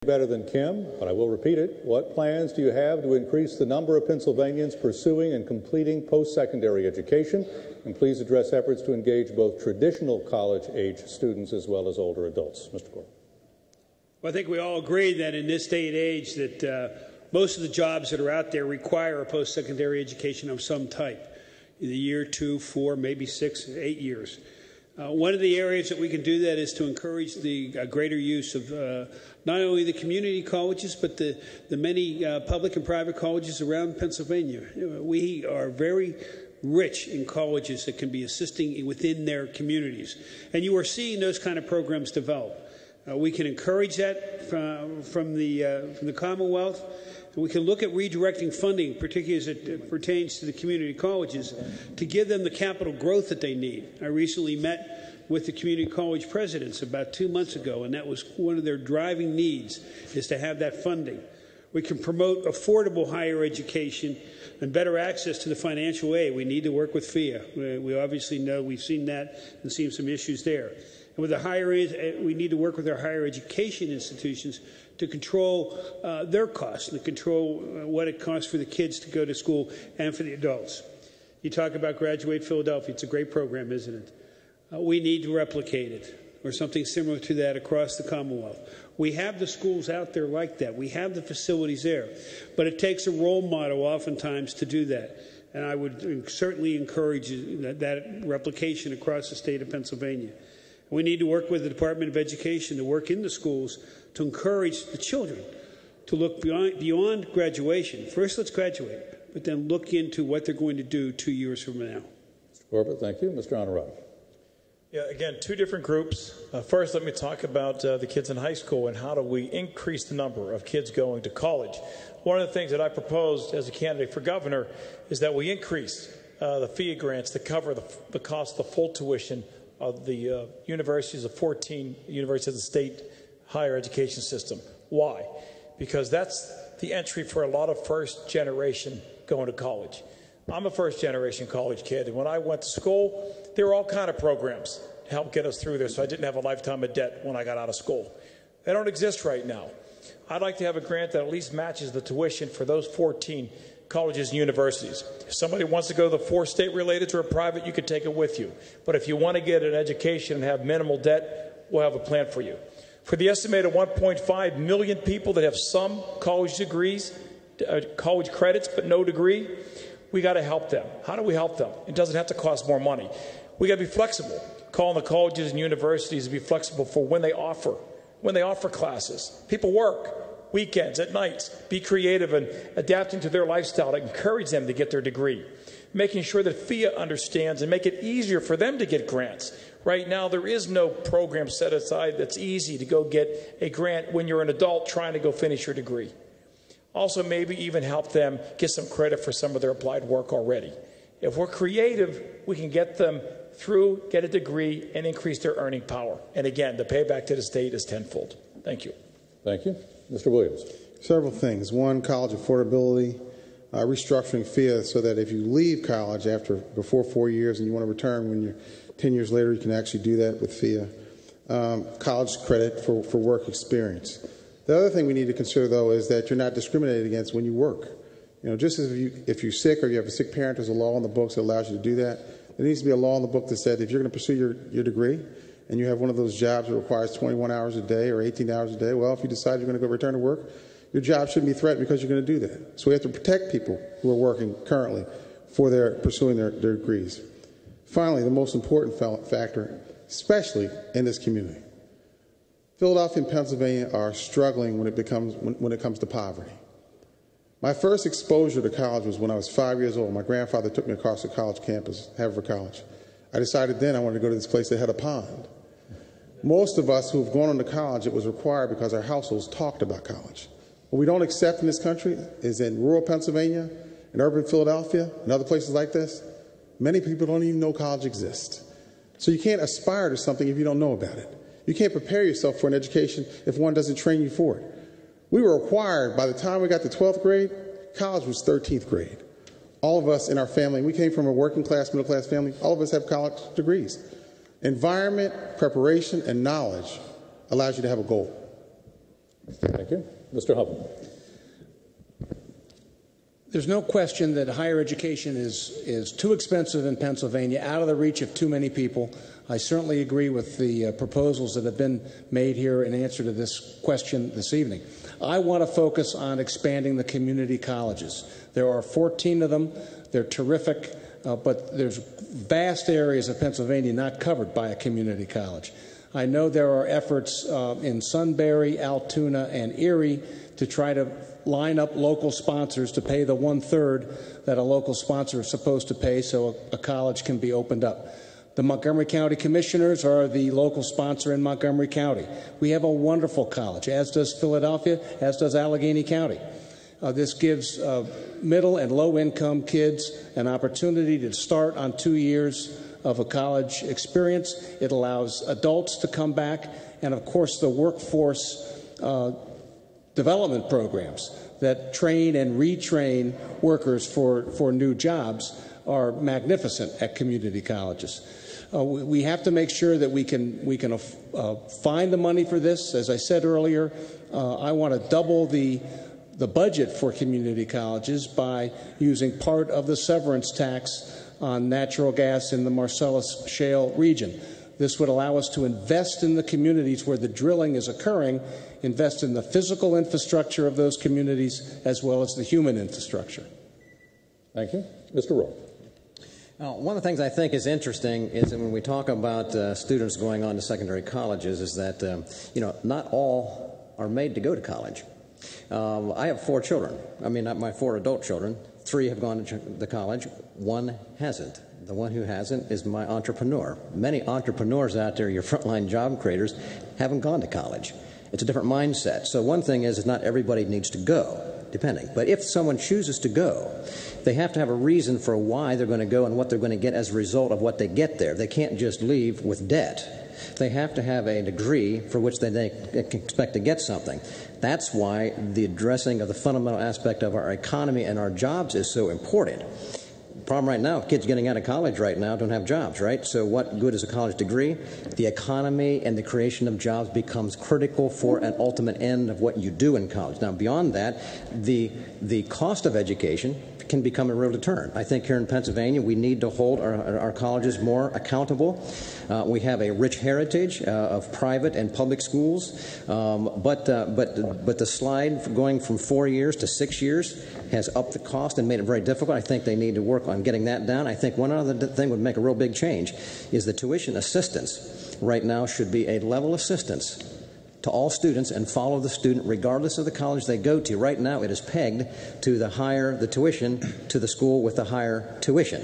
Better than Kim, but I will repeat it. What plans do you have to increase the number of Pennsylvanians pursuing and completing post-secondary education? And please address efforts to engage both traditional college-age students as well as older adults. Mr. Gore. Well, I think we all agree that in this day and age that most of the jobs that are out there require a post-secondary education of some type, in a year, 2, 4, maybe 6, 8 years. One of the areas that we can do that is to encourage the greater use of not only the community colleges, but the many public and private colleges around Pennsylvania. We are very rich in colleges that can be assisting within their communities. And you are seeing those kind of programs develop. We can encourage that from the Commonwealth. We can look at redirecting funding, particularly as it pertains to the community colleges, to give them the capital growth that they need. I recently met with the community college presidents about 2 months ago, and that was one of their driving needs, is to have that funding. We can promote affordable higher education and better access to the financial aid. We need to work with FIA. We obviously know we've seen that and seen some issues there. And with the higher ed, we need to work with our higher education institutions to control their costs and to control what it costs for the kids to go to school and for the adults. You talk about Graduate Philadelphia. It's a great program, isn't it? We need to replicate it or something similar to that across the Commonwealth. We have the schools out there like that. We have the facilities there. But it takes a role model oftentimes to do that. And I would certainly encourage that replication across the state of Pennsylvania. We need to work with the Department of Education to work in the schools to encourage the children to look beyond graduation. First, let's graduate, but then look into what they're going to do 2 years from now. Mr. Corbett, thank you. Mr. Honorado. Yeah, again, two different groups. First, let me talk about the kids in high school and how do we increase the number of kids going to college. One of the things that I proposed as a candidate for governor is that we increase the FIA grants to cover the cost of the full tuition of the universities of 14 universities of the state higher education system. Why? Because that's the entry for a lot of first generation going to college. I'm a first generation college kid, and when I went to school, there were all kind of programs to help get us through there, so I didn't have a lifetime of debt when I got out of school. They don't exist right now. I'd like to have a grant that at least matches the tuition for those 14 colleges and universities. If somebody wants to go to the 4 state-related or a private, you can take it with you. But if you want to get an education and have minimal debt, we'll have a plan for you. For the estimated 1.5 million people that have some college degrees, college credits, but no degree, we got to help them. How do we help them? It doesn't have to cost more money. We got to be flexible. Calling the colleges and universities to be flexible for when they offer classes. People work weekends, at nights. Be creative and adapting to their lifestyle to encourage them to get their degree. Making sure that FIA understands and make it easier for them to get grants. Right now, there is no program set aside that's easy to go get a grant when you're an adult trying to go finish your degree. Also, maybe even help them get some credit for some of their applied work already. If we're creative, we can get them through, get a degree, and increase their earning power. And again, the payback to the state is tenfold. Thank you. Thank you. Mr. Williams. Several things. One, college affordability, restructuring FIA so that if you leave college before 4 years and you want to return when you're 10 years later, you can actually do that with FIA. College credit for work experience. The other thing we need to consider, though, is that you're not discriminated against when you work. You know, just as if you're sick or you have a sick parent, there's a law in the books that allows you to do that. There needs to be a law in the book that said if you're going to pursue your degree and you have one of those jobs that requires 21 hours a day or 18 hours a day, well, if you decide you're going to go return to work, your job shouldn't be threatened because you're going to do that. So we have to protect people who are working currently for pursuing their degrees. Finally, the most important factor, especially in this community, Philadelphia and Pennsylvania are struggling when it comes to poverty. My first exposure to college was when I was 5 years old. My grandfather took me across the college campus, Haverford College. I decided then I wanted to go to this place that had a pond. Most of us who have gone on to college, it was required because our households talked about college. What we don't accept in this country is in rural Pennsylvania, in urban Philadelphia, and other places like this, many people don't even know college exists. So you can't aspire to something if you don't know about it. You can't prepare yourself for an education if one doesn't train you for it. We were required, by the time we got to 12th grade, college was 13th grade. All of us in our family, we came from a working class, middle class family, all of us have college degrees. Environment, preparation, and knowledge allows you to have a goal. Thank you. Mr. Hubbell. There's no question that higher education is too expensive in Pennsylvania, out of the reach of too many people. I certainly agree with the proposals that have been made here in answer to this question this evening. I want to focus on expanding the community colleges. There are 14 of them. They're terrific, but there's vast areas of Pennsylvania not covered by a community college. I know there are efforts in Sunbury, Altoona, and Erie to try to line up local sponsors to pay the 1/3 that a local sponsor is supposed to pay so a college can be opened up. The Montgomery County Commissioners are the local sponsor in Montgomery County. We have a wonderful college, as does Philadelphia, as does Allegheny County. This gives middle and low-income kids an opportunity to start on 2 years of a college experience. It allows adults to come back, and of course the workforce development programs that train and retrain workers for new jobs are magnificent at community colleges. We have to make sure that we can find the money for this. As I said earlier, I want to double the budget for community colleges by using part of the severance tax on natural gas in the Marcellus Shale region. This would allow us to invest in the communities where the drilling is occurring, invest in the physical infrastructure of those communities as well as the human infrastructure. Thank you. Mr. Rowe. One of the things I think is interesting is that when we talk about students going on to secondary colleges is that, not all are made to go to college. I have 4 children. I mean, not my 4 adult children. 3 have gone to college. 1 hasn't. The one who hasn't is my entrepreneur. Many entrepreneurs out there, your frontline job creators, haven't gone to college. It's a different mindset. So one thing is not everybody needs to go, depending. But if someone chooses to go, they have to have a reason for why they're going to go and what they're going to get as a result of what they get there. They can't just leave with debt. They have to have a degree for which they can expect to get something. That's why the addressing of the fundamental aspect of our economy and our jobs is so important. The problem right now, kids getting out of college right now don't have jobs, right? So what good is a college degree? The economy and the creation of jobs becomes critical for an ultimate end of what you do in college. Now, beyond that, the cost of education can become a real deterrent. I think here in Pennsylvania, we need to hold our colleges more accountable. We have a rich heritage of private and public schools, but the slide going from 4 years to 6 years has upped the cost and made it very difficult. I think they need to work on getting that down. I think one other thing would make a real big change is the tuition assistance. Right now should be a level assistance to all students and follow the student regardless of the college they go to. Right now it is pegged to the higher the tuition to the school with the higher tuition,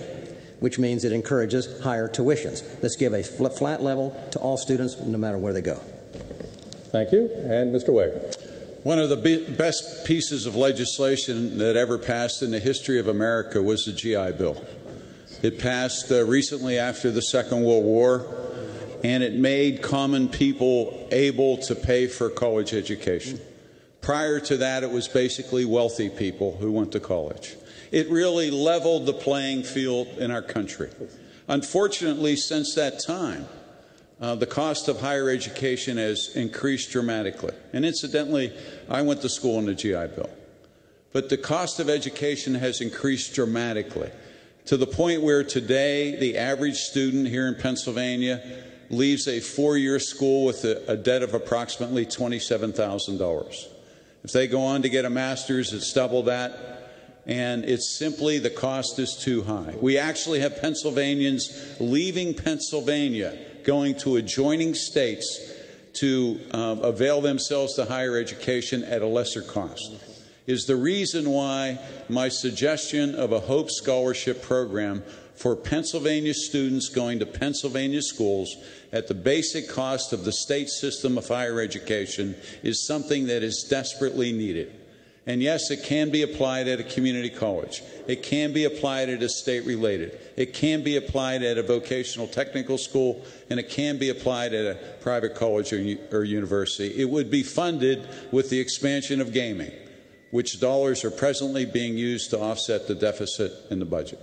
which means it encourages higher tuitions. Let's give a flat level to all students no matter where they go. Thank you. And Mr. Wade. One of the best pieces of legislation that ever passed in the history of America was the GI Bill. It passed recently after the Second World War, and it made common people able to pay for college education. Prior to that, it was basically wealthy people who went to college. It really leveled the playing field in our country. Unfortunately, since that time, the cost of higher education has increased dramatically. And incidentally, I went to school in the GI Bill. But the cost of education has increased dramatically to the point where today the average student here in Pennsylvania leaves a 4-year school with a debt of approximately $27,000. If they go on to get a master's, it's double that. And it's simply the cost is too high. We actually have Pennsylvanians leaving Pennsylvania, going to adjoining states to avail themselves to higher education at a lesser cost. Is the reason why my suggestion of a Hope Scholarship program for Pennsylvania students going to Pennsylvania schools at the basic cost of the state system of higher education is something that is desperately needed. And yes, it can be applied at a community college. It can be applied at a state-related. It can be applied at a vocational technical school, and it can be applied at a private college or university. It would be funded with the expansion of gaming, which dollars are presently being used to offset the deficit in the budget.